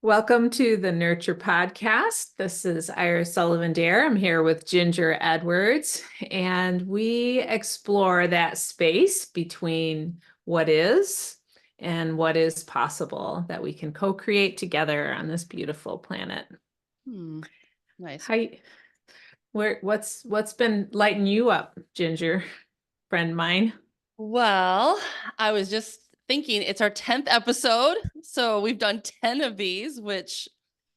Welcome to the Nurture Podcast. This is Iris Sullivan Dare. I'm here with Ginger Edwards, and we explore that space between what is and what is possible that we can co-create together on this beautiful planet. Nice. Hi, what's been lighting you up, Ginger, friend mine? Well, I was just thinking it's our 10th episode. So we've done 10 of these, which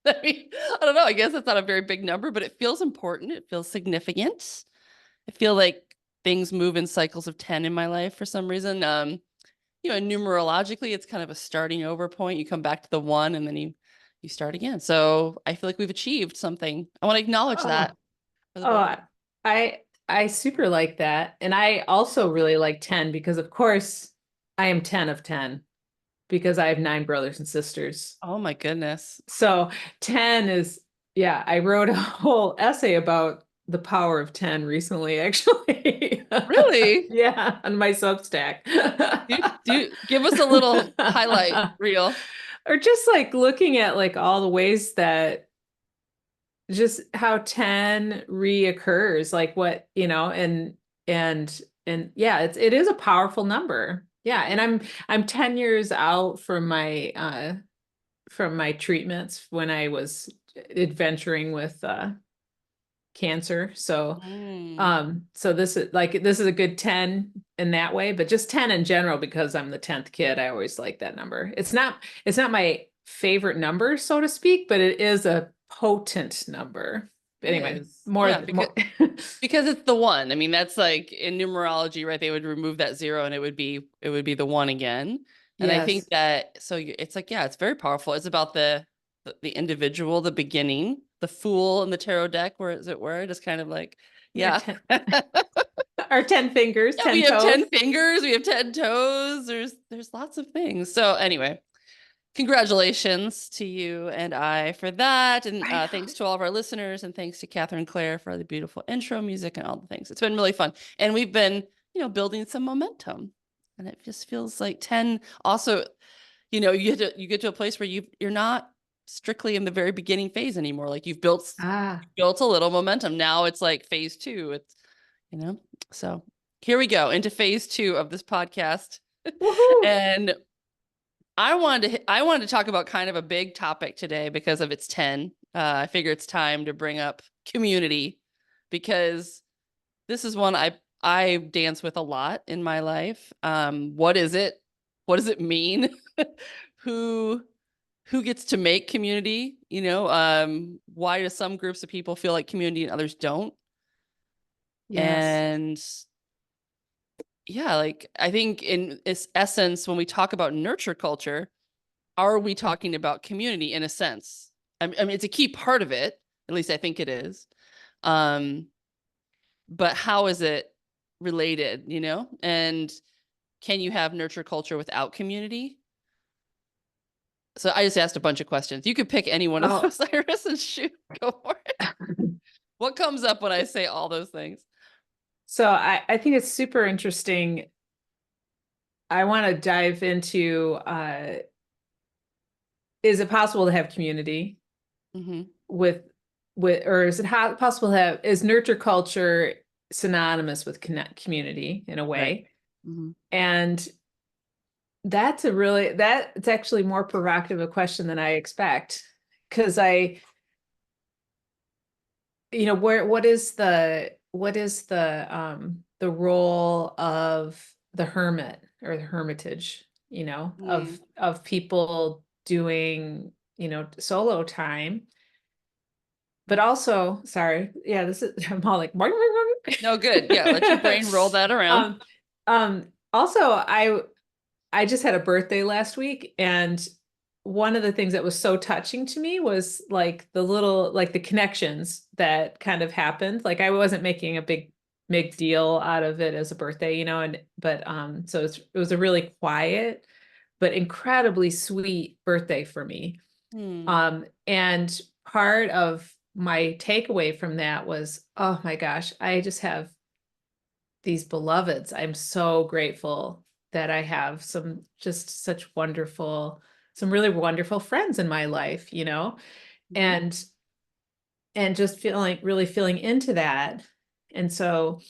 I don't know. I guess it's not a very big number, but it feels important. It feels significant. I feel like things move in cycles of 10 in my life for some reason. Numerologically, it's kind of a starting over point. You come back to the one and then you start again. So I feel like we've achieved something. I want to acknowledge Oh, that for the both of oh, us. I super like that. And I also really like 10 because of course I am 10 of 10 because I have 9 brothers and sisters. Oh my goodness. So 10 is, yeah, I wrote a whole essay about the power of 10 recently, actually. Really? Yeah, on my Substack. Do give us a little highlight reel. Or just like looking at like all the ways that just how 10 reoccurs, like what, and yeah, it is a powerful number. Yeah, and I'm 10 years out from my treatments when I was adventuring with cancer. So Mm. so this is a good 10 in that way, but just 10 in general because I'm the 10th kid. I always like that number. It's not my favorite number, so to speak, but it is a potent number. It Anyway, is. more Yeah, because more because it's the one. I mean, that's like in numerology, right? They would remove that zero and it would be the one again. And I think yes. that it's like, yeah, it's very powerful. It's about the individual, the beginning, the fool in the tarot deck, where is it where just kind of like, Our yeah. 10, our 10 fingers, Yeah, we 10 have toes. 10 fingers, we have 10 toes. There's lots of things. So anyway, congratulations to you and I for that. And I thanks know. to all of our listeners. And thanks to Kathryn Claire for the beautiful intro music and all the things. It's been really fun. And we've been, building some momentum. And it just feels like 10 also, you get to a place where you're not strictly in the very beginning phase anymore. Like Ah. you've built a little momentum. Now it's like phase two. You know, so here we go into phase two of this podcast. Woohoo. And I wanted to talk about kind of a big topic today because of its 10. I figure it's time to bring up community because this is one I dance with a lot in my life. What is it? What does it mean? who who gets to make community? Why do some groups of people feel like community and others don't? Yes. And yeah, like I think in its essence, when we talk about nurture culture, are we talking about community in a sense? I mean, it's a key part of it. At least I think it is. Um, but how is it related? And can you have nurture culture without community? So I just asked a bunch of questions. You could pick any one of Oh. those, Iris, and shoot, go for it. What comes up when I say all those things? So I think it's super interesting. I want to dive into is it possible to have community Mm-hmm. with or is it possible to have is nurture culture synonymous with community in a Right. way? Mm-hmm. And that's actually more provocative a question than I expect because what is the role of the hermit or the hermitage, Mm. of people doing, solo time. But also, sorry, yeah, this is I'm all like No, good. Yeah, let your brain roll that around. um also I just had a birthday last week, and one of the things that was so touching to me was like the connections that kind of happened. Like I wasn't making a big deal out of it as a birthday, and but so it was a really quiet but incredibly sweet birthday for me. Hmm. And part of my takeaway from that was, oh my gosh, I just have these beloveds. I'm so grateful that I have some just such wonderful some really wonderful friends in my life, you know, Mhm. and just feeling really feeling into that. And so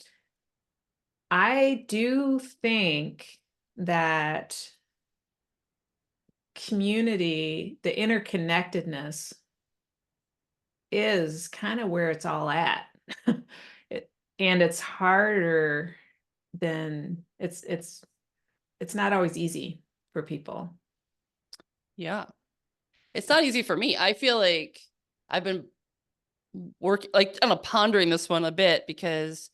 I do think that community, the interconnectedness is kind of where it's all at. It, and it's harder than it's not always easy for people. Yeah. It's not easy for me. I feel like I've been working, like, I don't know, pondering this one a bit because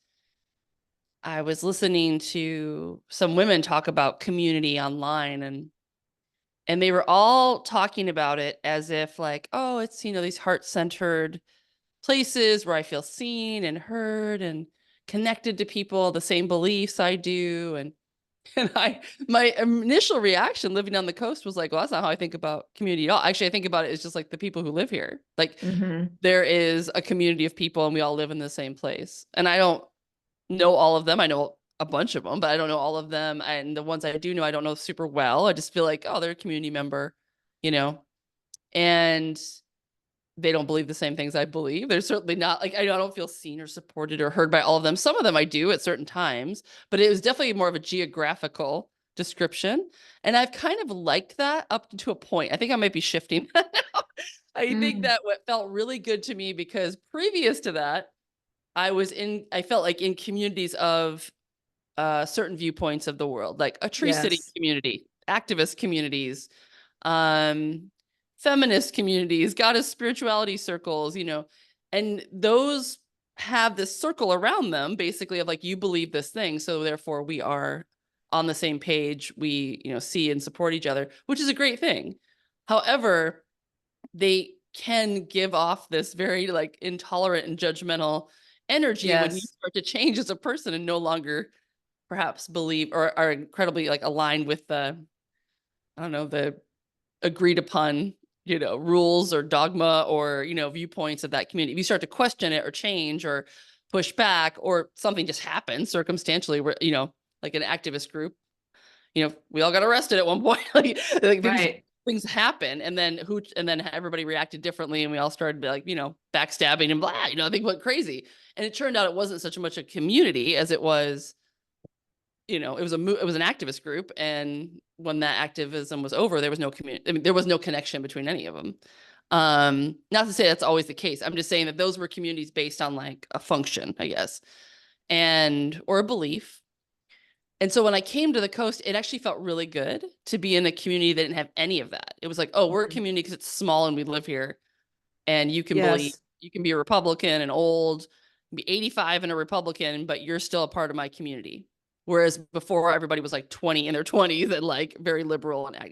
I was listening to some women talk about community online, and they were all talking about it as if like, oh, it's, these heart-centered places where I feel seen and heard and connected to people, the same beliefs I do. And my initial reaction living on the coast was like, well, that's not how I think about community at all. Actually, I think about it as just like the people who live here. Like Hmm. there is a community of people and we all live in the same place. And I don't know all of them. I know a bunch of them, but I don't know all of them. And the ones I do know, I don't know super well. I just feel like, oh, they're a community member, you know, and they don't believe the same things I believe. They're certainly not like, I don't feel seen or supported or heard by all of them. Some of them I do at certain times, but it was definitely more of a geographical description. And I've kind of liked that up to a point. I think I might be shifting that now. I think Mm. that what felt really good to me because previous to that, I felt like in communities of certain viewpoints of the world, like a Tree City Yes. community, activist communities, um, feminist communities, goddess spirituality circles, and those have this circle around them basically of like, you believe this thing. So therefore we are on the same page. We, see and support each other, which is a great thing. However, they can give off this very like intolerant and judgmental energy when you Yes. start to change as a person and no longer perhaps believe or are incredibly like aligned with the, I don't know, the agreed upon, rules or dogma or, viewpoints of that community. If you start to question it or change or push back or something just happens circumstantially where, like an activist group, we all got arrested at one point. like Right. things happen and then everybody reacted differently and we all started like, backstabbing and blah, I think went crazy. And it turned out it wasn't such much a community as it was, it was an activist group, and when that activism was over, there was no community. I mean, there was no connection between any of them. Not to say that's always the case. I'm just saying that those were communities based on like a function, I guess, and or a belief. And so when I came to the coast, it actually felt really good to be in a community that didn't have any of that. It was like, oh, we're a community because it's small and we live here, and Yes. you can be a Republican and old, be 85 and a Republican, but you're still a part of my community. Whereas before everybody was like 20 in their 20s and like very liberal and I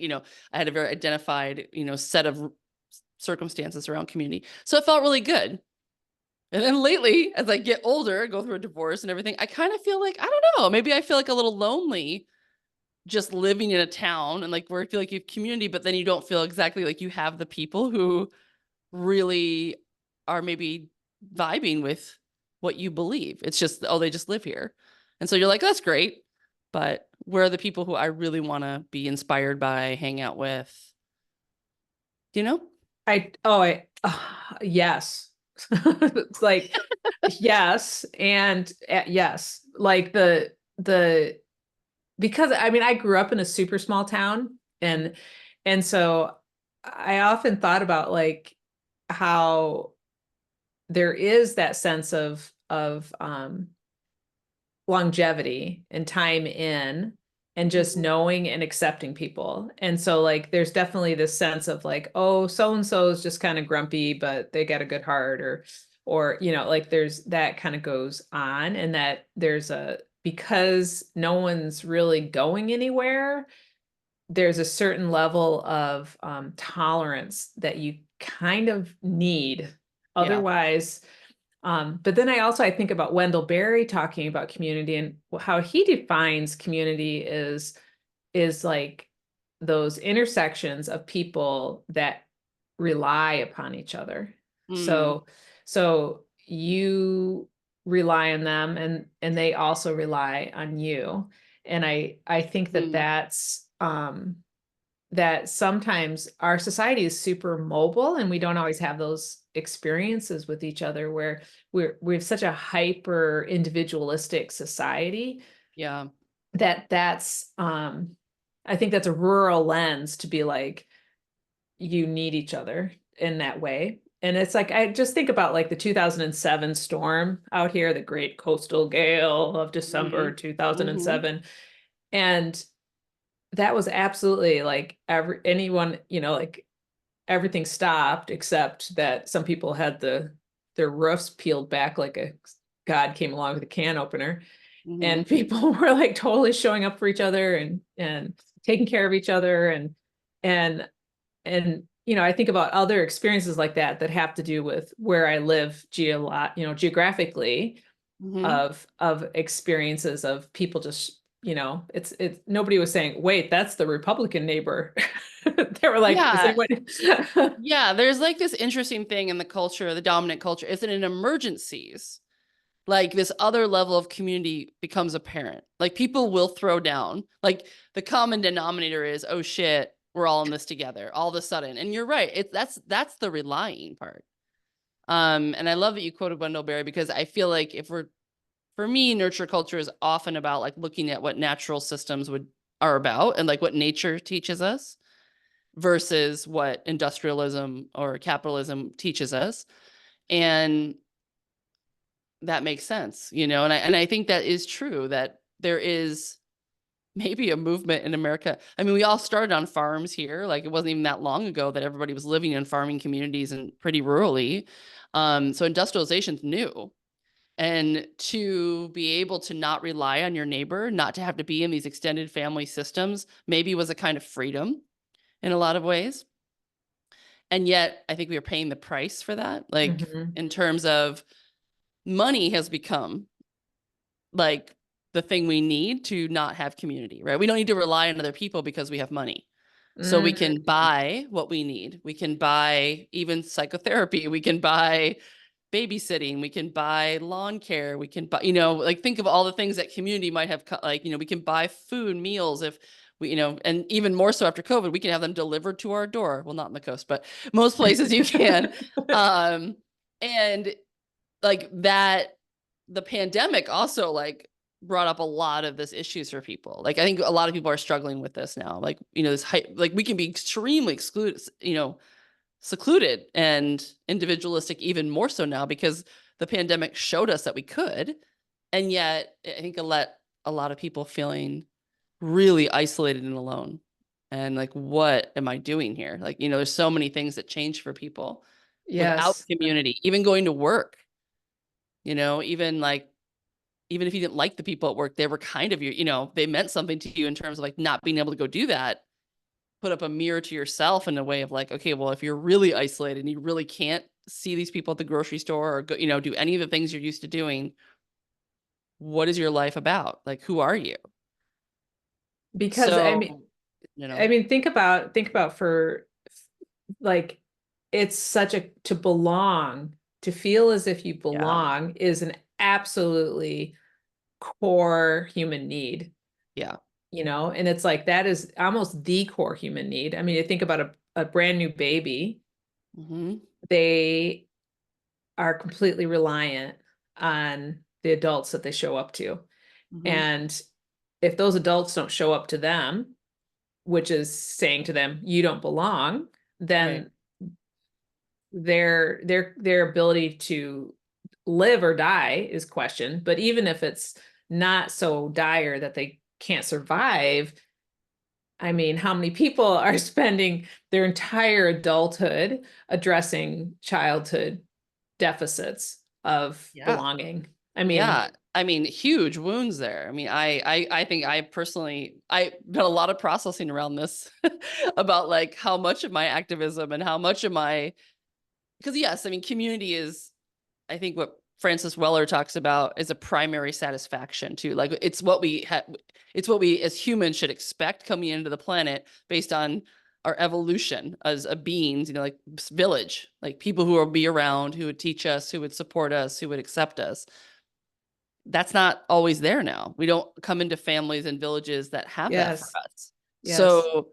had a very identified, set of circumstances around community. So it felt really good. And then lately, as I get older, go through a divorce and everything, I kind of feel like, I don't know, maybe I feel like a little lonely just living in a town and like where I feel like you have community, but then you don't feel exactly like you have the people who really are maybe vibing with what you believe. It's just, oh, they just live here. And so you're like, that's great. But where are the people who I really want to be inspired by, hang out with? You know? Yes. It's like, yes. And yes, like because I mean, I grew up in a super small town and so I often thought about like how there is that sense of longevity and time in and just Mhm. knowing and accepting people. And so like there's definitely this sense of like, oh, so and so is just kind of grumpy, but they got a good heart or like there's that kind of goes on and that there's a because no one's really going anywhere, there's a certain level of tolerance that you kind of need. Yeah. Otherwise, but then I think about Wendell Berry talking about community and how he defines community is like those intersections of people that rely upon each other. Mm, So you rely on them and they also rely on you. And I think that mm, that sometimes our society is super mobile and we don't always have those experiences with each other where we have such a hyper individualistic society Yeah. that I think that's a rural lens to be like, you need each other in that way. And it's like, I just think about like the 2007 storm out here, the great coastal gale of December Hmm. Hmm. 2007. And that was absolutely like anyone, like everything stopped except that some people had their roofs peeled back like a god came along with a can opener, Hmm. and people were like totally showing up for each other and taking care of each other and I think about other experiences like that have to do with where I live geographically, Hmm. of experiences of people just, it's nobody was saying, wait, that's the Republican neighbor. They were like, is Yeah. anybody? Yeah. There's like this interesting thing in the culture, the dominant culture, is that in emergencies, like this other level of community becomes apparent. Like people will throw down. Like the common denominator is, oh shit, we're all in this together all of a sudden. And you're right. That's the relying part. And I love that you quoted Wendell Berry, because I feel like for me, nurture culture is often about like looking at what natural systems are about and like what nature teaches us versus what industrialism or capitalism teaches us. And that makes sense, and I think that is true, that there is maybe a movement in America. I mean, we all started on farms here. Like it wasn't even that long ago that everybody was living in farming communities and pretty rurally. So industrialization's new. And to be able to not rely on your neighbor, not to have to be in these extended family systems, maybe was a kind of freedom in a lot of ways. And yet, I think we are paying the price for that. Like Mhm. in terms of money has become like the thing we need to not have community, right? We don't need to rely on other people because we have money. So we Mm. can buy what we need. We can buy even psychotherapy. We can buy babysitting. We can buy lawn care. We can buy, like think of all the things that community might have, like, we can buy food, meals if we, and even more so after COVID, we can have them delivered to our door. Well, not on the coast, but most places you can. And like that, the pandemic also like brought up a lot of this issues for people. Like I think a lot of people are struggling with this now. Like, like we can be extremely excluded, secluded and individualistic even more so now because the pandemic showed us that we could. And yet I think it let a lot of people feeling really isolated and alone. And like, what am I doing here? Like, there's so many things that change for people without Yes. community, even going to work, even like, even if you didn't like the people at work, they were kind of they meant something to you in terms of like not being able to go do that. Put up a mirror to yourself in a way of like, okay, well, if you're really isolated and you really can't see these people at the grocery store or go, do any of the things you're used to doing, what is your life about? Like, who are you? Because So, think about for like, it's such a to belong, to feel as if you yeah, belong is an absolutely core human need, yeah, and it's like that is almost the core human need. I mean, you think about a brand new baby, hmm, they are completely reliant on the adults that they show up to. hmm, And if those adults don't show up to them, which is saying to them, you don't belong, right, then their ability to live or die is questioned. But even if it's not so dire that they can't survive, I mean, how many people are spending their entire adulthood addressing childhood deficits of yeah, belonging? I mean, yeah. I mean, huge wounds there. I mean, I think I personally, I've done a lot of processing around this about like how much of my activism and how much of my, because yes, I mean, community is, I think what Francis Weller talks about is a primary satisfaction too. Like it's what we as humans should expect coming into the planet based on our evolution as a beings, like village, like people who will be around, who would teach us, who would support us, who would accept us. That's not always there now. We don't come into families and villages that have that for yes, us. yes. So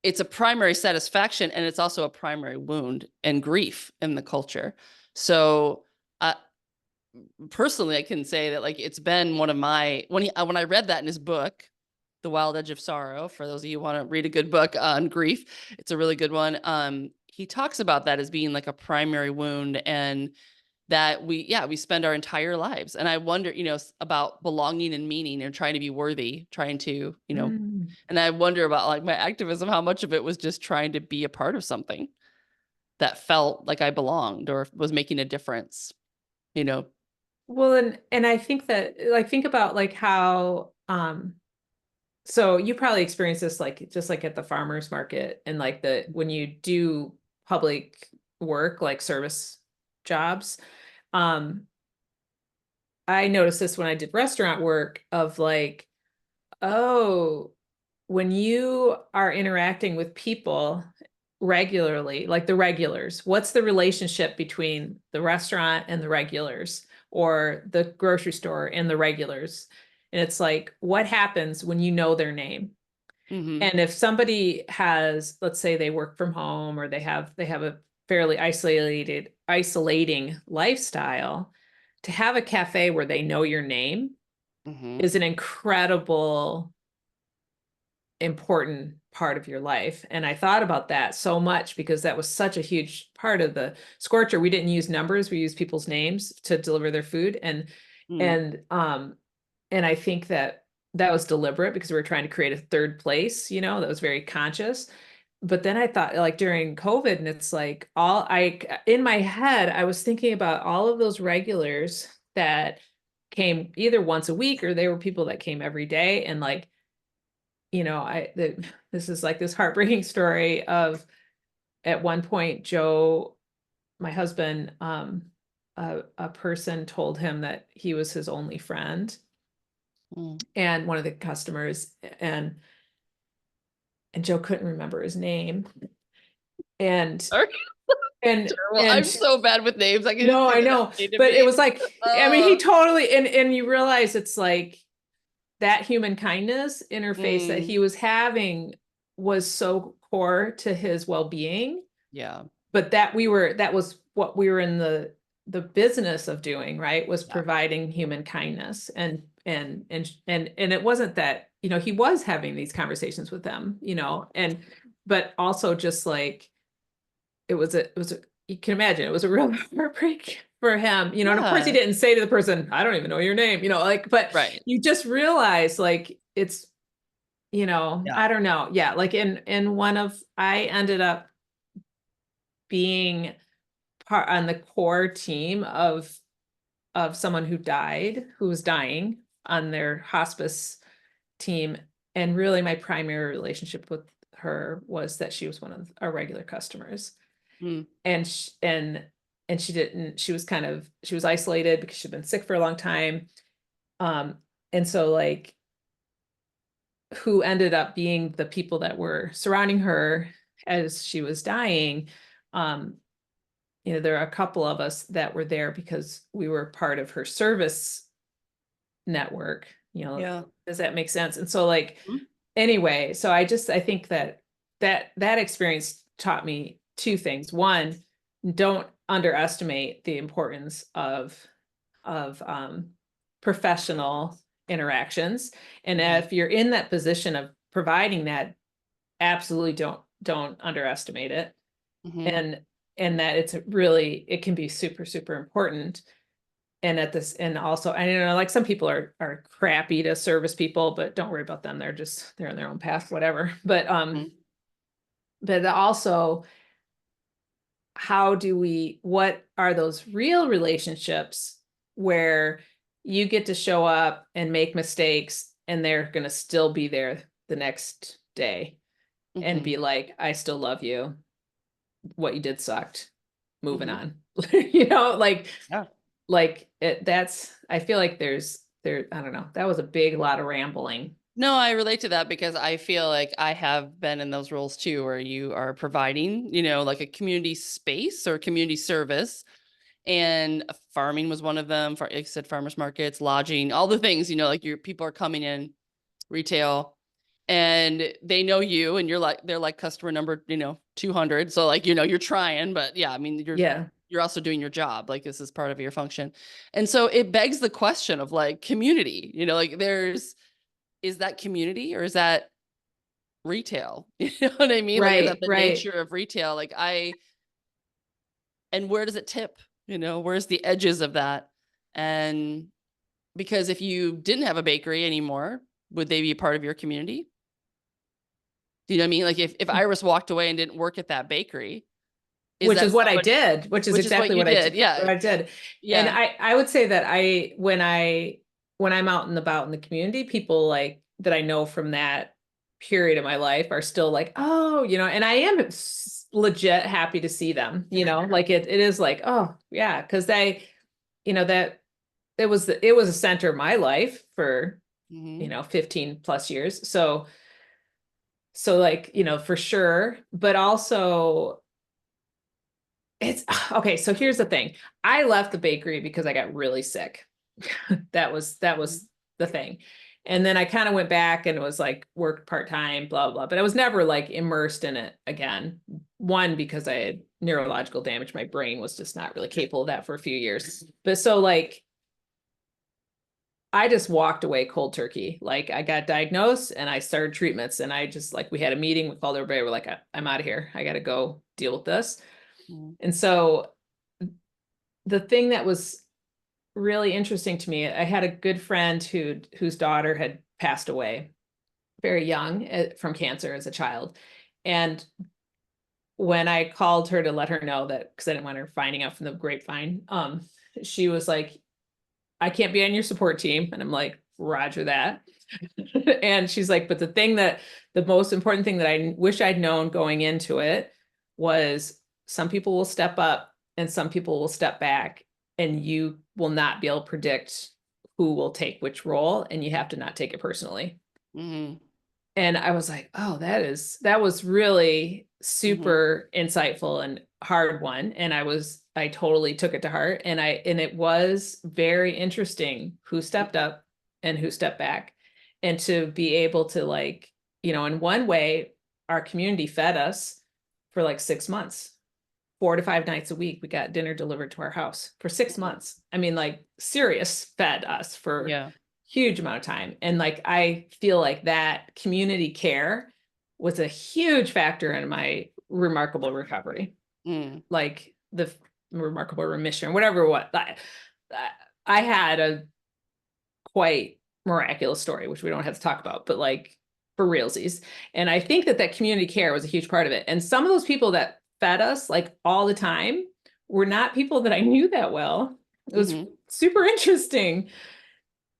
it's a primary satisfaction, and it's also a primary wound and grief in the culture. So personally, I can say that like it's been one of my, when I read that in his book, The Wild Edge of Sorrow, for those of you who want to read a good book on grief, it's a really good one. He talks about that as being like a primary wound, and that we spend our entire lives. And I wonder, about belonging and meaning and trying to be worthy, trying to, Mm. and I wonder about like my activism, how much of it was just trying to be a part of something that felt like I belonged or was making a difference, you know. Well, and I think that like think about like how so you probably experience this like just like at the farmers market and like the when you do public work like service jobs. Um I noticed this when I did restaurant work of like, oh, when you are interacting with people regularly, like the regulars, what's the relationship between the restaurant and the regulars or the grocery store and the regulars? And it's like, what happens when you know their name? Mm-hmm. And if somebody has, let's say they work from home or they have a fairly isolating lifestyle, to have a cafe where they know your name Mm-hmm. is an incredible important part of your life. And I thought about that so much because that was such a huge part of the Scorcher. We didn't use numbers, we used people's names to deliver their food. Mm. And and I think that that was deliberate because we were trying to create a third place, that was very conscious. But then I thought like during COVID, and it's like all I in my head, I was thinking about all of those regulars that came either once a week or they were people that came every day. And like, this is like this heartbreaking story of at one point, Joe, my husband, a person told him that he was his only friend, Mm. and one of the customers, and and Joe couldn't remember his name, and Are you and terrible? I'm and so bad with names. I can just no, see I that know, happening to but it me. was like, I mean, he totally, and you realize it's like that human kindness interface that Mm, he was having was so core to his well-being, yeah. but that was what we were in the business of doing, right? Was Yeah. providing human kindness. And it wasn't that, he was having these conversations with them, and but also just like it was a you can imagine it was a real heartbreak for him, and of course he Yeah. didn't say to the person, I don't even know your name, like, but Right. you just realize like it's, Yeah. I don't know. Yeah, like in one of I ended up being part on the core team of someone who was dying on their hospice team. And really my primary relationship with her was that she was one of our regular customers. Mm, And she was isolated because she'd been sick for a long time. And so like who ended up being the people that were surrounding her as she was dying. um there are a couple of us that were there because we were part of her service network. yeah. Does that make sense? And so like, Mm, anyway, so I think that experience taught me two things. One, don't underestimate the importance of professional interactions. And mhm, if you're in that position of providing that, absolutely don't underestimate it. mhm. And that it can be super, super important. And at this, and also, I know like some people are crappy to service people, but don't worry about them. They're in their own path, whatever. Mhm. But also, what are those real relationships where you get to show up and make mistakes and they're going to still be there the next day and Mhm. be like, I still love you. What you did sucked. Moving Mhm. on. Like Yeah. I feel like I don't know. That was a big lot of rambling. No, I relate to that because I feel like I have been in those roles too, where you are providing, like a community space or community service. And farming was one of them. Like I said, farmers markets, lodging, all the things, like your people are coming in, retail. and they know you, and they're like customer number, 200. So like, you're trying, but yeah, I mean, Yeah. you're also doing your job. Like this is part of your function. And so it begs the question of like community, like is that community or is that retail? You know what I mean? Like, is that Right, the nature right. of retail? And where does it tip? Where's the edges of that? And because if you didn't have a bakery anymore, would they be a part of your community? Do you know what I mean? Like if Iris walked away and didn't work at that bakery, is Which that is what I somebody, did, which is which is what exactly you what did? what Yeah. I did. And Yeah. I would say that when I'm out and about in the community, people like that I know from that period of my life are still like, oh, and I am legit happy to see them, like it is like, oh yeah, because that it was a center of my life for, Hmm. 15 plus years. So like, for sure, but also it's okay. So here's the thing. I left the bakery because I got really sick. That was the thing. And then I kind of went back and was like worked part-time, blah, blah. But I was never like immersed in it again. One, because I had neurological damage. My brain was just not really capable of that for a few years. But so like I just walked away cold turkey. Like I got diagnosed and I started treatments and I just like we had a meeting, we called everybody, we're like, I'm out of here. I gotta go deal with this. Hmm. And so the thing that was really interesting to me, I had a good friend whose daughter had passed away very young from cancer as a child. And when I called her to let her know that, because I didn't want her finding out from the grapevine, she was like, I can't be on your support team. And I'm like, Roger that. And she's like, but the most important thing that I wish I'd known going into it was some people will step up and some people will step back, and you will not be able to predict who will take which role, and you have to not take it personally. Hmm. And I was like, oh, that was really Hmm. super insightful and hard one. And I totally took it to heart. And it was very interesting who stepped up and who stepped back. And to be able to like, in one way, our community fed us for like 6 months, 4 to 5 nights a week. We got dinner delivered to our house for 6 months. I mean, like serious fed us for Yeah. huge amount of time. And like I feel like that community care was a huge factor in my remarkable recovery. Mm. Like the remarkable remission, whatever what I had a quite miraculous story, which we don't have to talk about, but like for realsies. And I think that community care was a huge part of it. And some of those people that fed us like all the time were not people that I knew that well. It was Hmm. super interesting.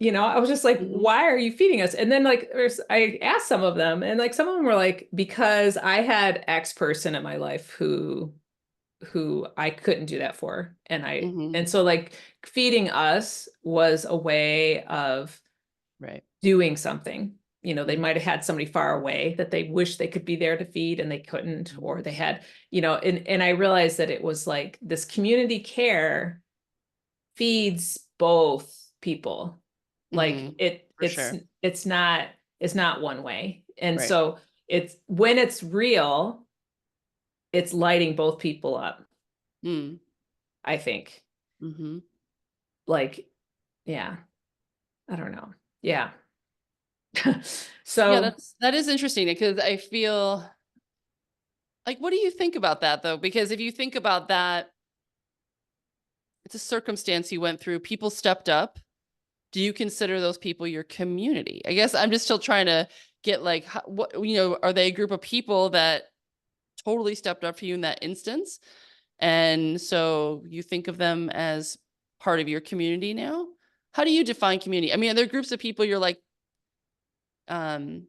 I was just like, Hmm. why are you feeding us? And then like I asked some of them, and like some of them were like, because I had X person in my life who I couldn't do that for. Hmm. And so like feeding us was a way of Right. doing something. They Mm-hmm. might have had somebody far away that they wish they could be there to feed and they couldn't, or they had, and I realized that it was like this community care feeds both people. Like Hmm. it For sure. it's not one way. And Right. so it's when it's real, it's lighting both people up, Mm. I think. Hmm. Like, yeah, I don't know. Yeah. Yeah, So that is interesting because I feel like, what do you think about that though? Because if you think about that, it's a circumstance you went through, people stepped up. Do you consider those people your community? I guess I'm just still trying to get like, what, are they a group of people that totally stepped up for you in that instance? And so you think of them as part of your community now? How do you define community? I mean, are there groups of people you're like, um,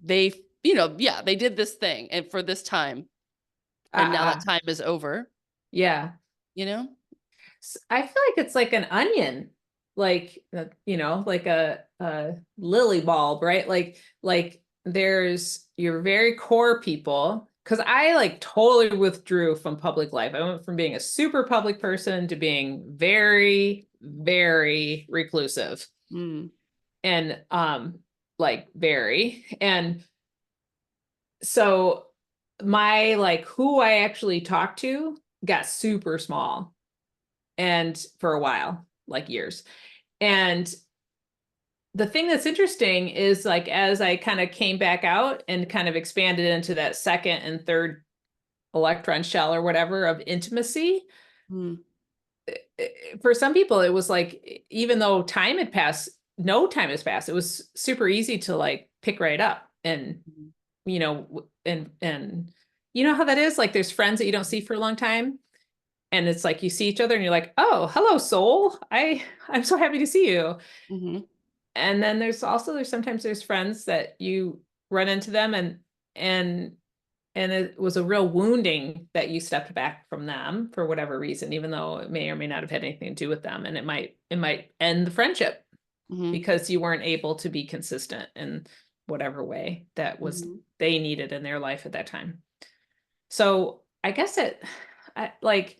they, yeah, they did this thing and for this time, and now that uh time is over, yeah. you know? I feel like it's like an onion, like like a lily bulb, right? Like there's your very core people. Because I like totally withdrew from public life. I went from being a super public person to being very, very reclusive. Mm. And like vary. And so my like who I actually talked to got super small and for a while, like years. And the thing that's interesting is like as I kind of came back out and kind of expanded into that second and third electron shell or whatever of intimacy, Mm, for some people it was like even though time had passed, no time has passed, it was super easy to like pick right up and mhm, and you know how that is, like there's friends that you don't see for a long time and it's like you see each other and you're like, oh, hello soul, I'm so happy to see you. mhm, And then there's sometimes there's friends that you run into them and and it was a real wounding that you stepped back from them for whatever reason, even though it may or may not have had anything to do with them, and it might end the friendship mhm, because you weren't able to be consistent in whatever way that was mhm, they needed in their life at that time. So I guess like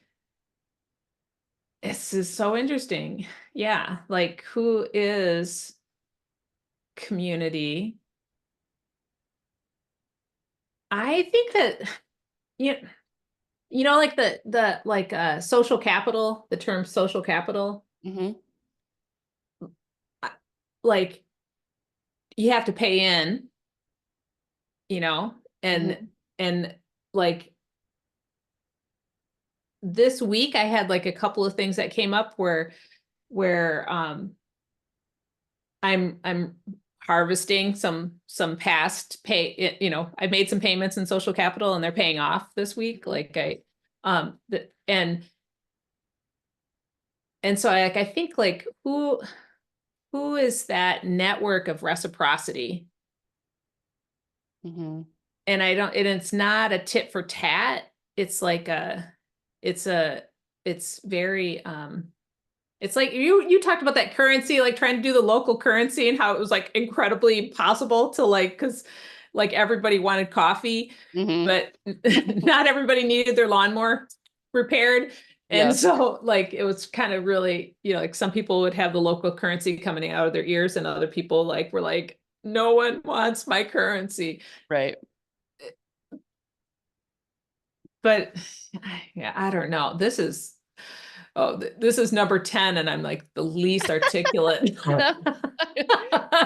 this is so interesting. Yeah, like who is community? I think that you like the like social capital, the term social capital, mhm, uh, like you have to pay in, you know, and mhm, and like this week I had like a couple of things that came up where I'm harvesting some past pay, I made some payments in social capital and they're paying off this week. mhm, Like and so I think like who is that network of reciprocity? mhm, And I don't, and it's not a tit for tat. It's like it's a, it's very, it's like you talked about that currency, like trying to do the local currency and how it was like incredibly impossible to like, because like everybody wanted coffee, mhm. but not everybody needed their lawnmower repaired. And Yeah, so like it was kind of really, like some people would have the local currency coming out of their ears and other people like were like, no one wants my currency. right. But yeah, I don't know. This is number 10 and I'm like the least articulate.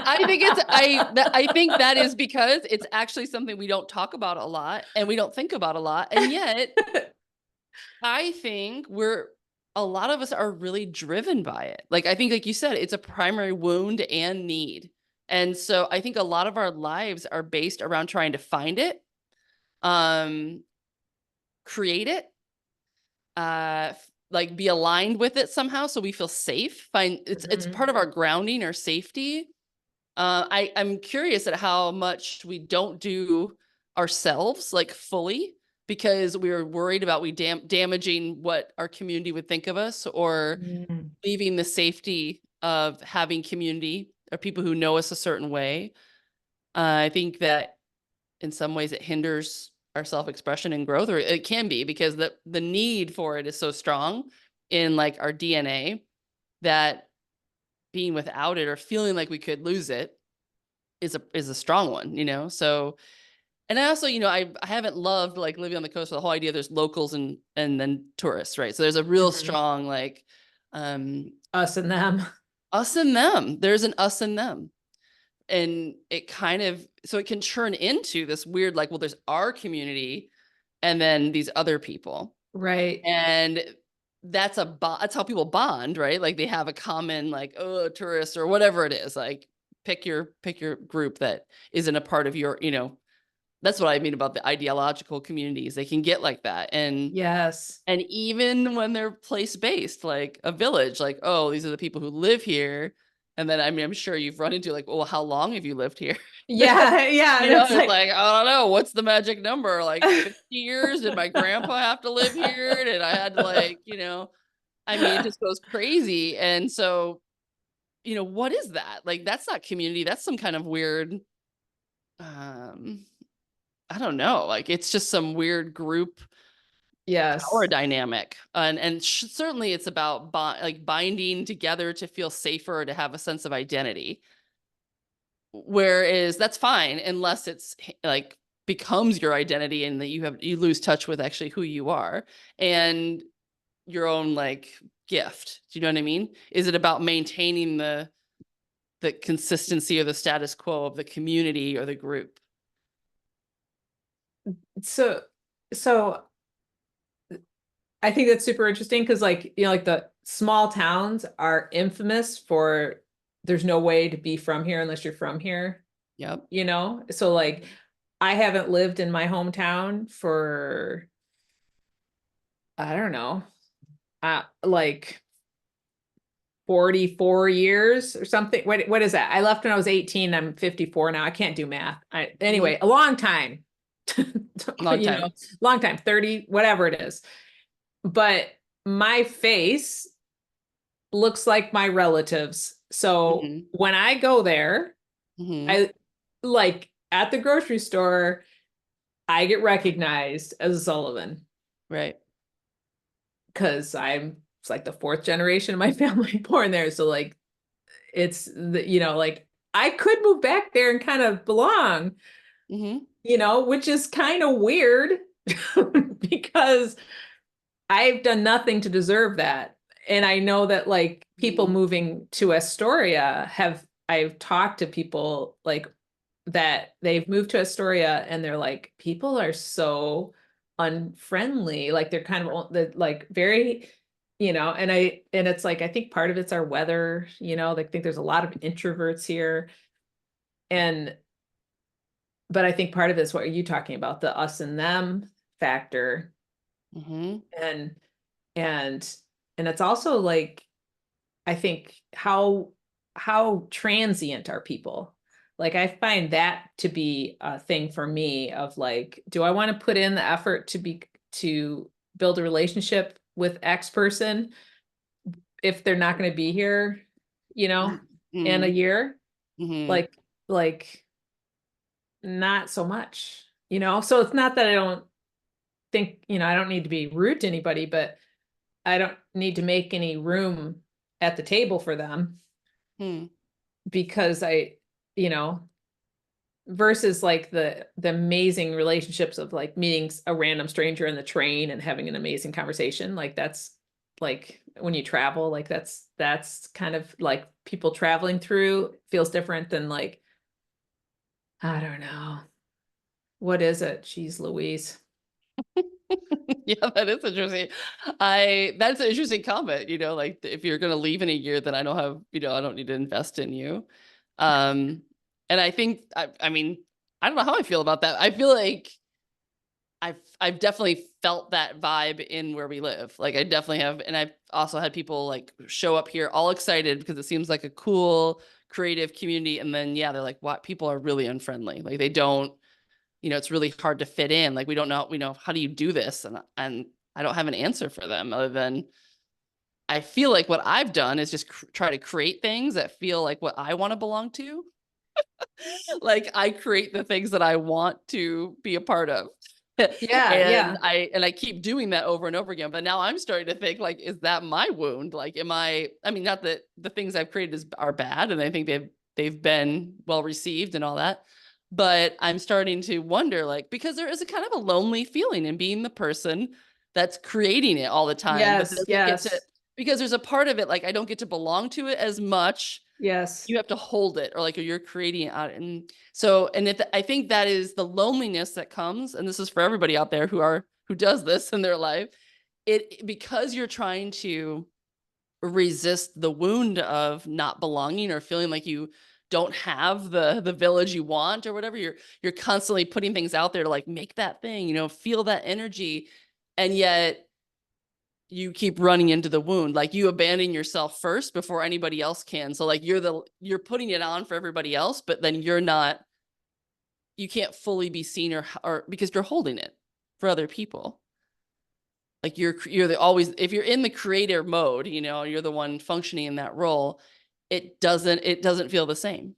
I think that is because it's actually something we don't talk about a lot and we don't think about a lot. And yet I think a lot of us are really driven by it. Like I think like you said, it's a primary wound and need. And so I think a lot of our lives are based around trying to find it, um, create it, like be aligned with it somehow so we feel safe. Find it's Mhm. part of our grounding or safety. I'm curious at how much we don't do ourselves like fully because we're worried about damaging what our community would think of us or Mm. leaving the safety of having community or people who know us a certain way. I think that in some ways it hinders our self-expression and growth, or it can be because the need for it is so strong in like our DNA that being without it or feeling like we could lose it is a strong one, So, and I also, I haven't loved like living on the coast for the whole idea. There's locals and then tourists, right? So there's a real Mhm. strong like um Us and them. us and them. There's an us and them. And it kind of so it can turn into this weird like, well, there's our community and then these other people. Right. And that's how people bond, right? Like they have a common like, oh, tourists or whatever it is. Like pick your group that isn't a part of your, that's what I mean about the ideological communities. They can get like that. Yes. And even when they're place based, like a village, like, oh, these are the people who live here. And then I mean, I'm sure you've run into like, well, how long have you lived here? Yeah. Yeah. That's It's like, like, I don't know, what's the magic number? Like 50 years? Did my grandpa have to live here? Did I had to like, I mean, it just goes crazy. And so, what is that? Like, that's not community. That's some kind of weird, um, I don't know. Like, it's just some weird group power yes. dynamic. And certainly it's about like binding together to feel safer, to have a sense of identity. Whereas that's fine unless it's like becomes your identity and that you lose touch with actually who you are and your own like gift. Do you know what I mean? Is it about maintaining the consistency or the status quo of the community or the group? So, so I think that's super interesting because, like, like the small towns are infamous for there's no way to be from here unless you're from here, Yep. So, like, I haven't lived in my hometown for, I don't know, like 44 years or something. What is that? I left when I was 18. I'm 54 now. I can't do math. Mm-hmm. Anyway, a long time. Long you time. know, long time, 30, whatever it is. But my face looks like my relatives. So Mm-hmm. when I go there, Mm-hmm. I like at the grocery store, I get recognized as Sullivan Right. because it's like the fourth generation of my family born there. So like it's like I could move back there and kind of belong, Mm-hmm. which is kind of weird because I've done nothing to deserve that. And I know that like people Mm-hmm. moving to Astoria I've talked to people like that they've moved to Astoria and they're like, people are so unfriendly. Like they're kind of like very, and it's like, I think part of it's our weather, I think there's a lot of introverts here. And, but I think part of it's what are you talking about? The us and them factor. Mm-hmm. And, and, and it's also like, I think how transient are people? Like I find that to be a thing for me of like, do I want to put in the effort to build a relationship with X person if they're not going to be here, in a Mm-hmm. year? Mm-hmm. Like like not so much, So it's not that I don't think, I don't need to be rude to anybody, but I don't need to make any room at the table for them Mm-hmm. because you know, versus like the amazing relationships of like meeting a random stranger in the train and having an amazing conversation. Like that's like when you travel, like that's kind of like people traveling through feels different than like, I don't know. What is it? Jeez Louise. Yeah, that is interesting. That's an interesting comment, like if you're gonna leave in a year, then I don't have, I don't need to invest in you. Um, and I think I mean, I don't know how I feel about that. I feel like I've definitely felt that vibe in where we live. Like I definitely have, and I've also had people like show up here all excited because it seems like a cool, creative community. And then yeah, they're like, what people are really unfriendly. Like they don't, it's really hard to fit in. Like we know how do you do this? And I don't have an answer for them other than I feel like what I've done is just try to create things that feel like what I want to belong to. Like I create the things that I want to be a part of. Yeah, and yeah. I keep doing that over and over again. But now I'm starting to think like, is that my wound? Like, I mean, not that the things I've created are bad, and I think they've been well received and all that. But I'm starting to wonder, like, because there is a kind of a lonely feeling in being the person that's creating it all the time, but Yes, doesn't get to, yes, because there's a part of it, like, I don't get to belong to it as much. yes. You have to hold it, or like, or you're creating it out. And so, and I think that is the loneliness that comes, and this is for everybody out there who does this in their life. Because you're trying to resist the wound of not belonging or feeling like you don't have the village you want or whatever. You're constantly putting things out there to like make that thing, feel that energy. And yet you keep running into the wound, like you abandon yourself first before anybody else can. So like you're putting it on for everybody else, but then you can't fully be seen, or because you're holding it for other people. Like you're always, if you're in the creator mode, you're the one functioning in that role. It doesn't feel the same.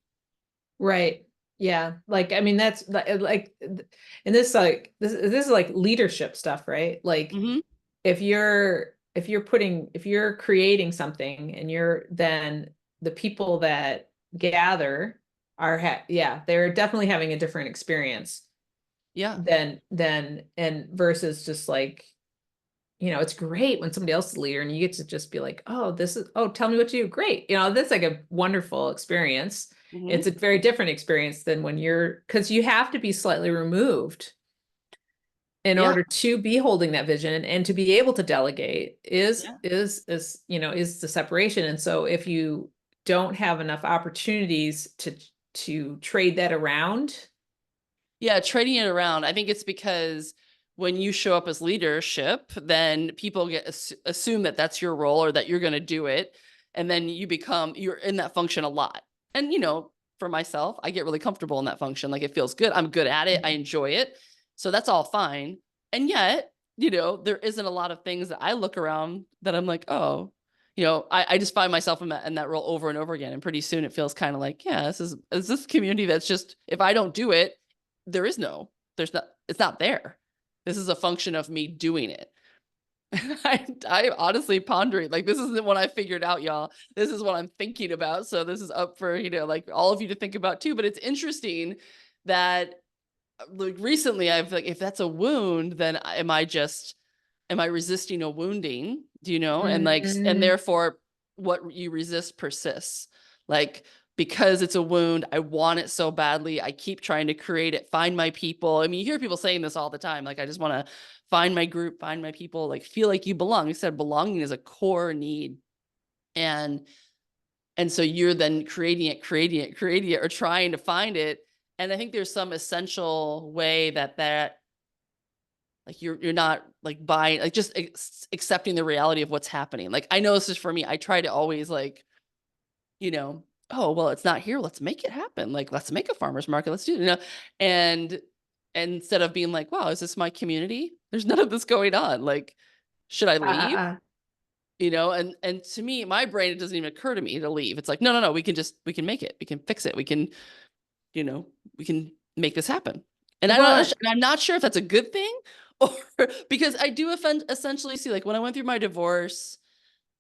Right. Yeah. Like, I mean, that's like, and this is like leadership stuff, right? Like Mm-hmm. if you're creating something and you're then the people that gather, yeah, they're definitely having a different experience Yeah. than and versus just like, it's great when somebody else is the leader and you get to just be like, oh, tell me what to do. Great. That's like a wonderful experience. It's Hmm. a very different experience than when because you have to be slightly removed in Yeah. order to be holding that vision and to be able to delegate Yeah. is the separation. And so if you don't have enough opportunities to trade that around. Yeah, trading it around. I think it's because when you show up as leadership, then people assume that that's your role or that you're going to do it, and then you're in that function a lot. And for myself, I get really comfortable in that function. Like it feels good. I'm good at it. I enjoy it. So that's all fine. And yet, there isn't a lot of things that I look around that I'm like, oh, I just find myself in that role over and over again. And pretty soon it feels kind of like, yeah, is this community that's just, if I don't do it, there's not, it's not there. This is a function of me doing it. I'm honestly pondering, like, this isn't what I figured out, y'all. This is what I'm thinking about. So this is up for, like all of you to think about too. But it's interesting that like recently I've like, if that's a wound, then am I resisting a wounding? Do you know? And like, and Mm, therefore what you resist persists. Like, because it's a wound, I want it so badly. I keep trying to create it, find my people. I mean, you hear people saying this all the time. Like, I just want to find my group, find my people, like feel like you belong. You said belonging is a core need. And so you're then creating it, or trying to find it. And I think there's some essential way that like you're not like buying, like just accepting the reality of what's happening. Like I know this is for me. I try to always like, oh well, it's not here. Let's make it happen. Like let's make a farmer's market. Let's do it. And instead of being like, wow, is this my community? There's none of this going on. Like, should I leave? uh, And to me, my brain, it doesn't even occur to me to leave. It's like, no, no, no. We can make it. We can fix it. You know, we can make this happen. And well, I'm not sure if that's a good thing or because I do essentially see, like when I went through my divorce,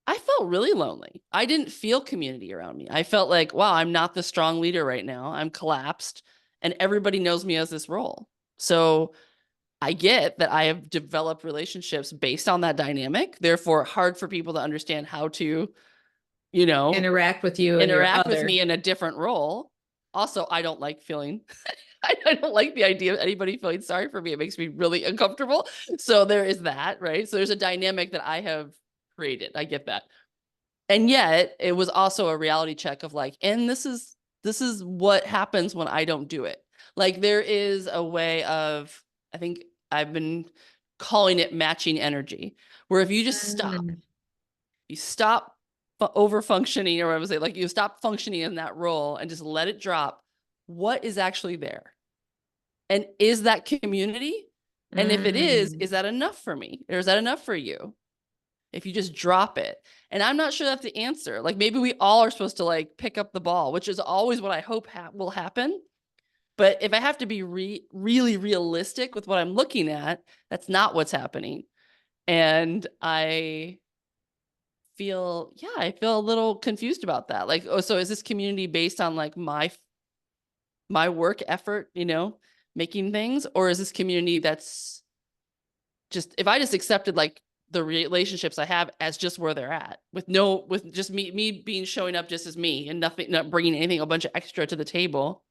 I felt really lonely. I didn't feel community around me. I felt like, wow, I'm not the strong leader right now. I'm collapsed and everybody knows me as this role. So I get that I have developed relationships based on that dynamic. Therefore, hard for people to understand how to, you know, interact with you and your interact with other. me in a different role. Also, I don't like feeling, I don't like the idea of anybody feeling sorry for me. It makes me really uncomfortable. So there is that, right? So there's a dynamic that I have created. I get that. And yet it was also a reality check of like, and this is what happens when I don't do it. Like there is a way of, I think I've been calling it matching energy, where if you just Mm, you stop over functioning, or I would say like you stop functioning in that role and just let it drop, what is actually there? And is that community? And if it mm. is that enough for me? Or is that enough for you? If you just drop it. And I'm not sure that's the answer. Like maybe we all are supposed to like pick up the ball, which is always what I hope will happen. But if I have to be really realistic with what I'm looking at, that's not what's happening. And I feel a little confused about that. Like, oh, so is this community based on like my work effort, making things, or is this community that's just, if I just accepted like the relationships I have as just where they're at, with just me being showing up just as me and nothing, not bringing anything, a bunch of extra to the table.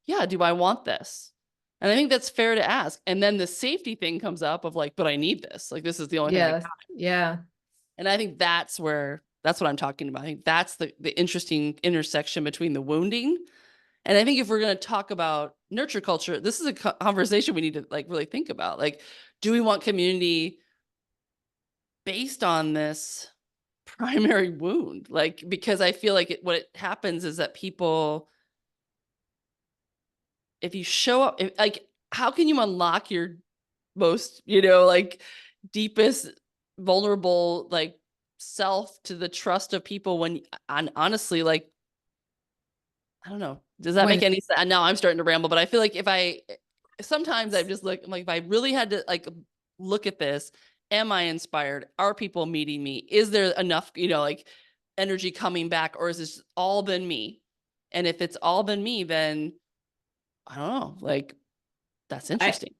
Yeah, do I want this? And I think that's fair to ask. And then the safety thing comes up of like, but I need this. Like this is the only thing I Yeah, got. yeah, And I think that's what I'm talking about. I think that's the interesting intersection between the wounding. And I think if we're going to talk about nurture culture, this is a conversation we need to like really think about. Like, do we want community based on this primary wound? Like, because I feel like what happens is that people, if you show up, like, how can you unlock your most, like deepest vulnerable, like self to the trust of people when, and honestly, like, I don't know. Does that make when any sense? Now I'm starting to ramble, but I feel like sometimes I'm just like, if I really had to like look at this, am I inspired? Are people meeting me? Is there enough, like energy coming back, or is this all been me? And if it's all been me, then I don't know, like that's I, interesting.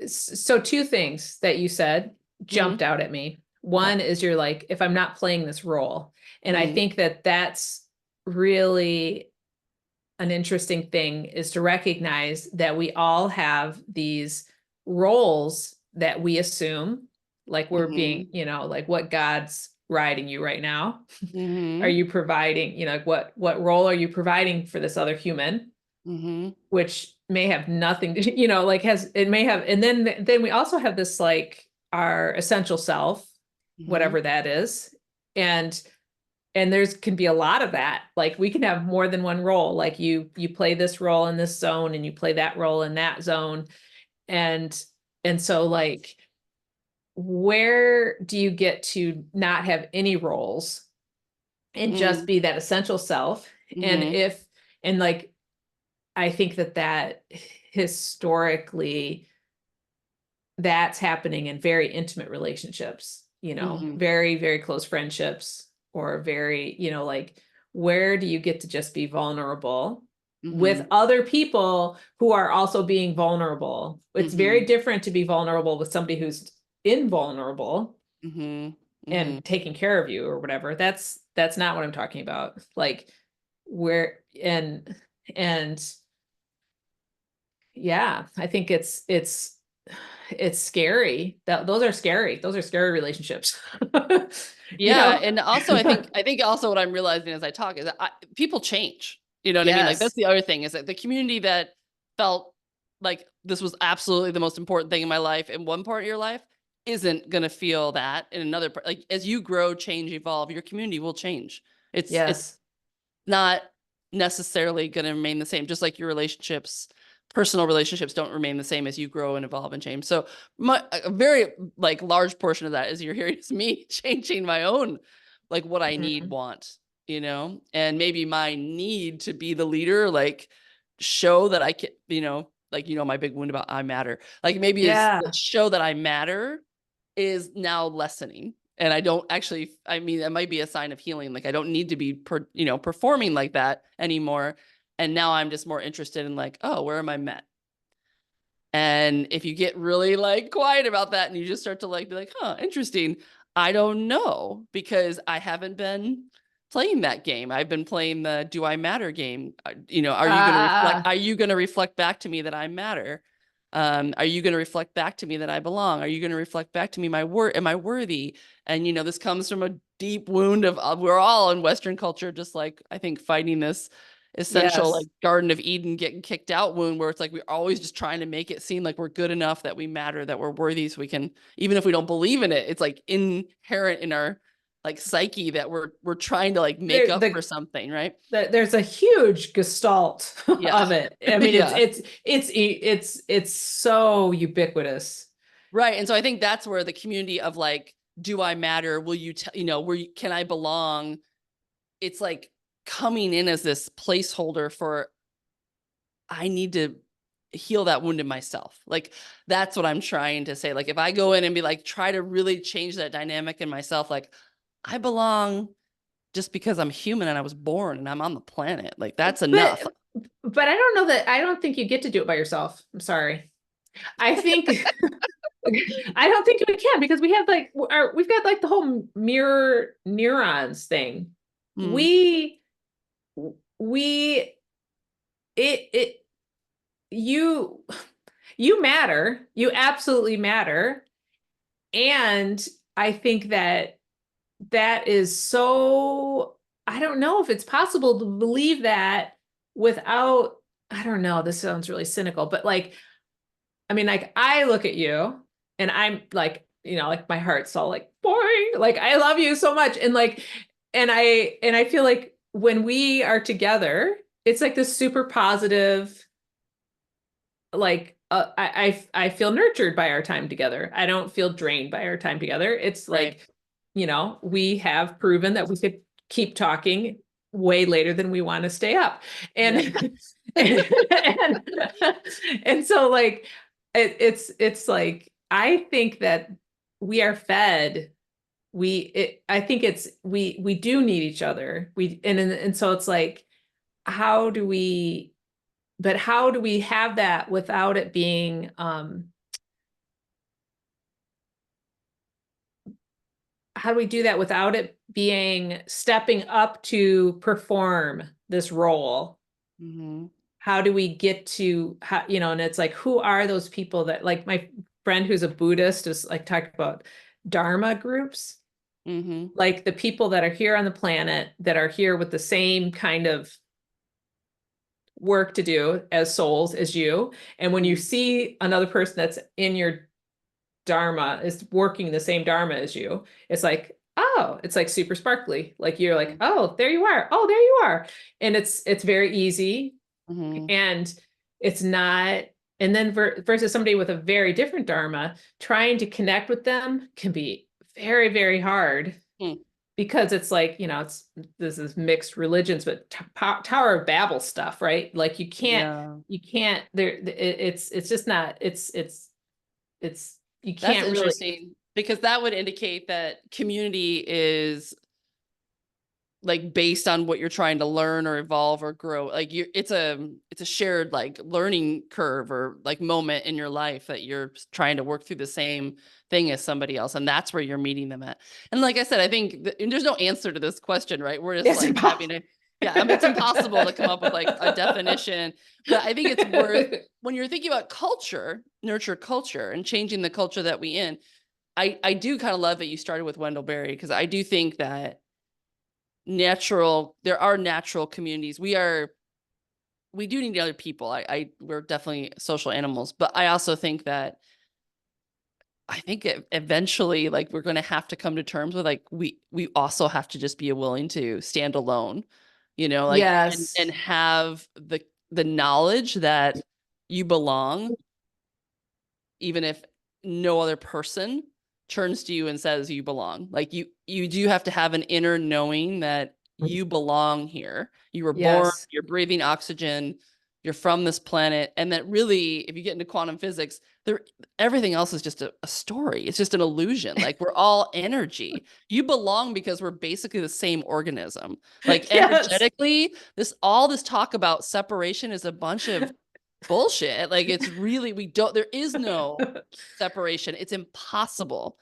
so two things that you said jumped Mm-hmm. out at me. Okay. One is you're like, if I'm not playing this role, and I Mm-hmm. think that that's really an interesting thing is to recognize that we all have these roles that we assume, like we're being, Mm-hmm. like what God's riding you right now. Are Mm-hmm. you providing, like what role are you providing for this other human, Mm-hmm. which may have nothing to, like has it may have, and then we also have this like our essential self, Mm-hmm. whatever that is. And there's can be a lot of that. Like we can have more than one role. Like you play this role in this zone and you play that role in that zone. And so like where do you get to not have any roles and just be that essential self? And Mm-hmm. if and like I think that historically that's happening in very intimate relationships, Mm-hmm. very, very close friendships, or very, like where do you get to just be vulnerable with Mm-hmm. other people who are also being vulnerable? It's Mm-hmm. very different to be vulnerable with somebody who's invulnerable Mm-hmm. Mm-hmm. and taking care of you or whatever. That's not what I'm talking about. Like where and yeah, I think it's scary. Those are scary. Those are scary relationships. You Yeah, know? and also I think also what I'm realizing as I talk is that people change. You know what I mean? Like that's Yes. the other thing is that the community that felt like this was absolutely the most important thing in my life in one part of your life isn't going to feel that in another part. Like as you grow, change, evolve, your community will change. It's Yes. not necessarily going to remain the same, just like your relationships, personal relationships don't remain the same as you grow and evolve and change. So a very like large portion of that is you're hearing is me changing my own, like what I need, Mhm. want, and maybe my need to be the leader, like show that I can, like, my big wound about I matter, like maybe is Yeah. show that I matter is now lessening. And I don't actually, I mean, that might be a sign of healing. Like I don't need to be, performing like that anymore. And now I'm just more interested in like, oh, where am I met? And if you get really like quiet about that and you just start to like be like, huh, interesting. I don't know because I haven't been playing that game. I've been playing the do I matter game. Are you going to reflect? Ah, Are you going to reflect back to me that I matter? Are you going to reflect back to me that I belong? Are you going to reflect back to me my worth? Am I worthy? And this comes from a deep wound of we're all in Western culture, just like I think fighting this essential like yes. Garden of Eden getting kicked out wound where it's like we're always just trying to make it seem like we're good enough, that we matter, that we're worthy, so we can, even if we don't believe in it, it's like inherent in our like psyche that we're trying to like make There up for the, something, right? there's a huge gestalt Yeah. of it. I mean, Yeah. it's so ubiquitous. Right. And so I think that's where the community of like, do I matter? Will you tell, can I belong? It's like coming in as this placeholder for I need to heal that wound in myself. Like that's what I'm trying to say. Like if I go in and be like, try to really change that dynamic in myself, like I belong just because I'm human and I was born and I'm on the planet. Like that's enough. But I don't know that I don't think you get to do it by yourself. I'm sorry. I think I don't think we can because we have like we've got like the whole mirror neurons thing. Mm, We we it you you matter. You absolutely matter. And I think that is so I don't know if it's possible to believe that without I don't know, this sounds really cynical, but like I mean, like I look at you and I'm like, like my heart's all like boing, like I love you so much. And like, and I feel like when we are together, it's like this super positive, like I feel nurtured by our time together. I don't feel drained by our time together. It's right. like, we have proven that we could keep talking way later than we want to stay up. Yeah. And and, and so like it's like I think that we are fed I think we do need each other. And so it's like, how do we, but how do we have that without it being, how do we do that without it being stepping up to perform this role? Mm-hmm. How do we get to how, and it's like, who are those people that, like my friend who's a Buddhist is like talking about Dharma groups, Mm-hmm. like the people that are here on the planet that are here with the same kind of work to do as souls as you. And when you Mm-hmm. see another person that's in your Dharma is working the same Dharma as you, it's like, oh, it's like super sparkly. Like you're like, oh, there you are. Oh, there you are. And it's very easy. Mm-hmm. And it's not, and then versus somebody with a very different Dharma, trying to connect with them can be very, very hard Mm-hmm. because it's like, this is mixed religions, but Tower of Babel stuff, right? Like Yeah. you can't there, it's just not, you That's can't really. interesting because that would indicate that community is like based on what you're trying to learn or evolve or grow. Like it's a shared like learning curve or like moment in your life that you're trying to work through the same thing as somebody else, and that's where you're meeting them at. And like I said, I think and there's no answer to this question, right? We're just It's like having impossible. a yeah, I mean, it's impossible to come up with like a definition, but I think it's worth when you're thinking about culture, nurture culture, and changing the culture that we in. I do kind of love that you started with Wendell Berry because I do think that there are natural communities. We do need other people. We're definitely social animals, but I also think that I think eventually like we're going to have to come to terms with like we also have to just be willing to stand alone, like and Yes. have the knowledge that you belong even if no other person turns to you and says you belong. Like you do have to have an inner knowing that you belong here. You were born, Yes. you're breathing oxygen, you're from this planet, and that really, if you get into quantum physics, there everything else is just a story. It's just an illusion. Like we're all energy. You belong because we're basically the same organism. Like Yes. energetically, all this talk about separation is a bunch of bullshit. Like it's really there is no separation. It's impossible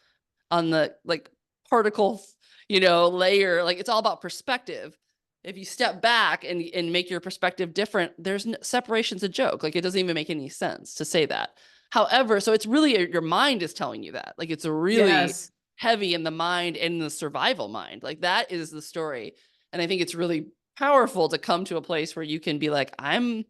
on the like particle, layer. Like it's all about perspective. If you step back and make your perspective different, there's separation's a joke. Like it doesn't even make any sense to say that. However, so it's really your mind is telling you that. Like it's really Yes. heavy in the mind and the survival mind. Like that is the story. And I think it's really powerful to come to a place where you can be like, I'm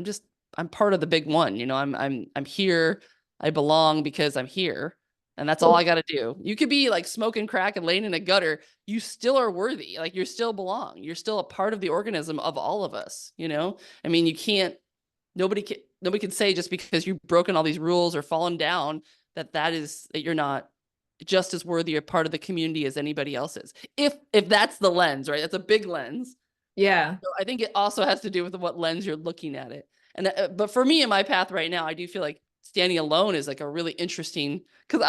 just I'm part of the big one. I'm here. I belong because I'm here. And that's all I Well, got to do. You could be like smoking crack and laying in a gutter. You still are worthy. Like you still belong. You're still a part of the organism of all of us. I mean, you can't, nobody can say just because you've broken all these rules or fallen down that you're not just as worthy a part of the community as anybody else is. If that's the lens, right? That's a big lens. yeah. So I think it also has to do with what lens you're looking at it. And but for me in my path right now, I do feel like standing alone is like a really interesting because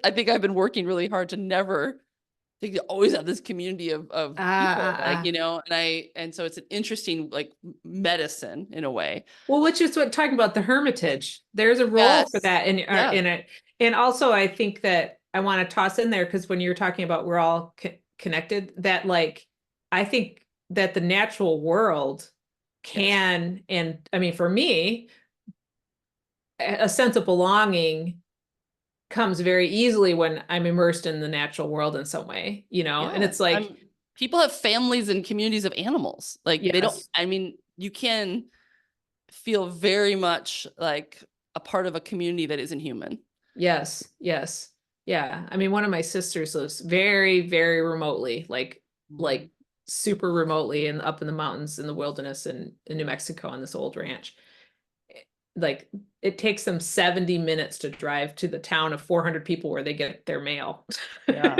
I think I've been working really hard to never I think you always have this community of people like Ah. and so it's an interesting like medicine in a way. Well, which is what talking about the hermitage. There's a role for Yes. that Yeah. in it. And also I think that I want to toss in there because when you're talking about we're all connected, that like I think that the natural world Yes. can, and I mean for me, a sense of belonging comes very easily when I'm immersed in the natural world in some way, and Yeah. it's like, I'm People have families and communities of animals. Like they don't yes, I mean, you can feel very much like a part of a community that isn't human. yes, yes. Yeah. I mean, one of my sisters lives very, very remotely, Mhm. like super remotely and up in the mountains in the wilderness in New Mexico on this old ranch. Like it takes them 70 minutes to drive to the town of 400 people where they get their mail. Yeah.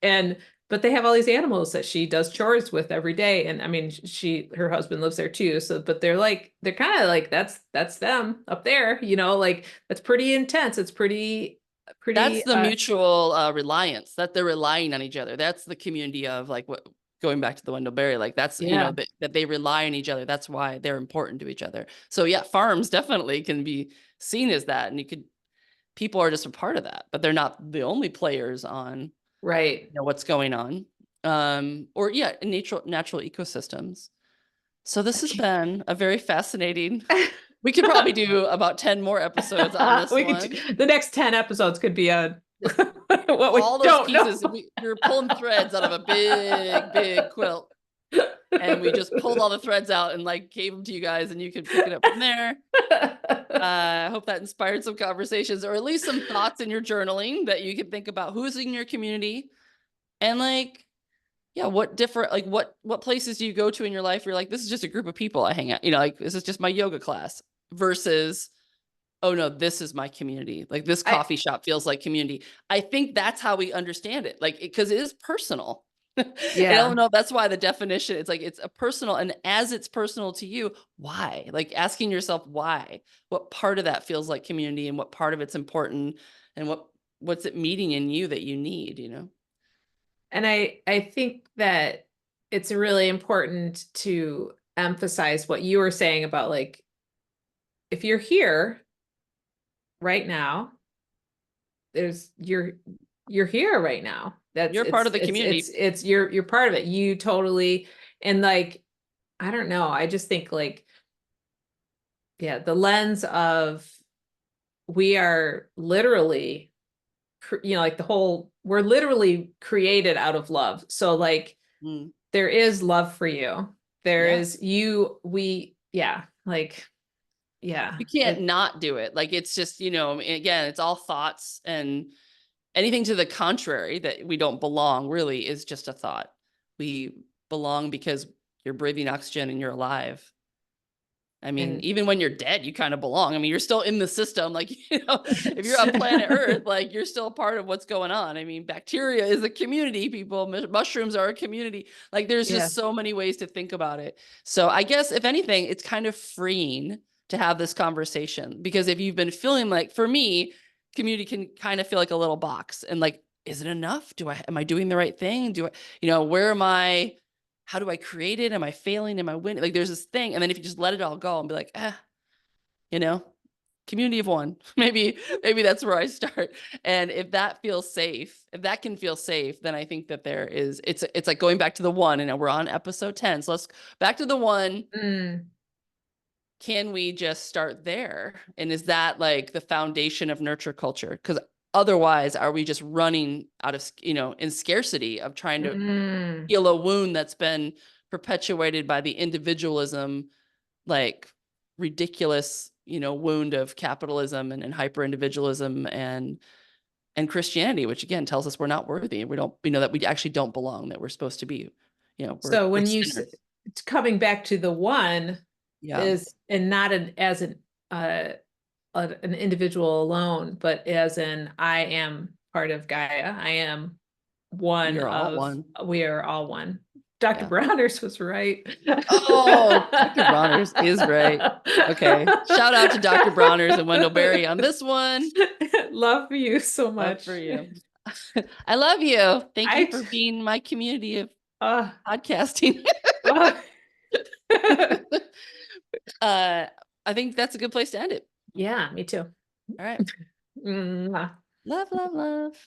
And but they have all these animals that she does chores with every day. And I mean, her husband lives there too. So, but they're kind of like, that's them up there, like that's pretty intense. It's pretty, That's pretty, the mutual reliance, that they're relying on each other. That's the community of like what, going back to the Wendell Berry, like that's, you know, yeah, that they rely on each other. That's why they're important to each other. So yeah, farms definitely can be seen as that. And you could, people are just a part of that, but they're not the only players on, right. you know, what's going on. Or yeah, in natural ecosystems. So this has been a very fascinating, we could probably do about 10 more episodes on this We could one. the next 10 episodes could be on Just what we all those don't know. pieces, we were pulling threads out of a big quilt, and we just pulled all the threads out and like gave them to you guys, and you could pick it up from there. I hope that inspired some conversations, or at least some thoughts in your journaling that you can think about who's in your community, and like, yeah, what different, like what places do you go to in your life where you're like, this is just a group of people I hang out, you know, like this is just my yoga class, versus, oh no, this is my community. Like this I coffee shop feels like community. I think that's how we understand it. Like, because it is personal. I don't yeah. know. That's why the definition, it's like, it's a personal, and as it's personal to you, why? Like asking yourself why, what part of that feels like community, and what part of it's important, and what's it meeting in you that you need, you know? And I think that it's really important to emphasize what you were saying about like if you're here right now, there's you're here right now. That's You're part of the community. it's you're part of it. You totally, and like I don't know, I just think like yeah, the lens of we are literally you know, like the whole we're literally created out of love. So like Mm. there is love for you. There Yeah. is you, we, yeah, like, yeah, You can't not do it. Like, it's just, you know, again, it's all thoughts, and anything to the contrary that we don't belong really is just a thought. We belong because you're breathing oxygen and you're alive. I mean, and even when you're dead, you kind of belong. I mean, you're still in the system. Like, you know, if you're on planet Earth, like you're still a part of what's going on. I mean, bacteria is a community, people. Mushrooms are a community. Like, there's yeah. just so many ways to think about it. So I guess if anything, it's kind of freeing to have this conversation, because if you've been feeling like, for me, community can kind of feel like a little box, and like, is it enough? Am I doing the right thing? You know, where am I? How do I create it? Am I failing? Am I winning? Like, there's this thing. And then if you just let it all go and be like, you know, community of one, maybe that's where I start. And if that feels safe, if that can feel safe, then I think that it's like going back to the one, and we're on episode 10. So let's back to the one. Mm. Can we just start there? And is that like the foundation of nurture culture? Because otherwise, are we just running out of, you know, in scarcity of trying to Mm. heal a wound that's been perpetuated by the individualism, like ridiculous, you know, wound of capitalism and hyper individualism and Christianity, which again tells us we're not worthy. We don't, you know, that we actually don't belong, that we're supposed to be, you know, So we're when sinners. coming back to the one Yeah. is, and not as an individual alone, but as in I am part of Gaia. I am We one are all of, one. we are all one. Dr. Yeah. Browners was right. Oh, Dr. Browners is right. Okay. Shout out to Dr. Browners and Wendell Berry on this one. Love you so Love for much. you. I love you. Thank you I, for being my community of uh, podcasting. uh, uh, I think that's a good place to end it. yeah, me too. All right. Mwah. Love, love, love.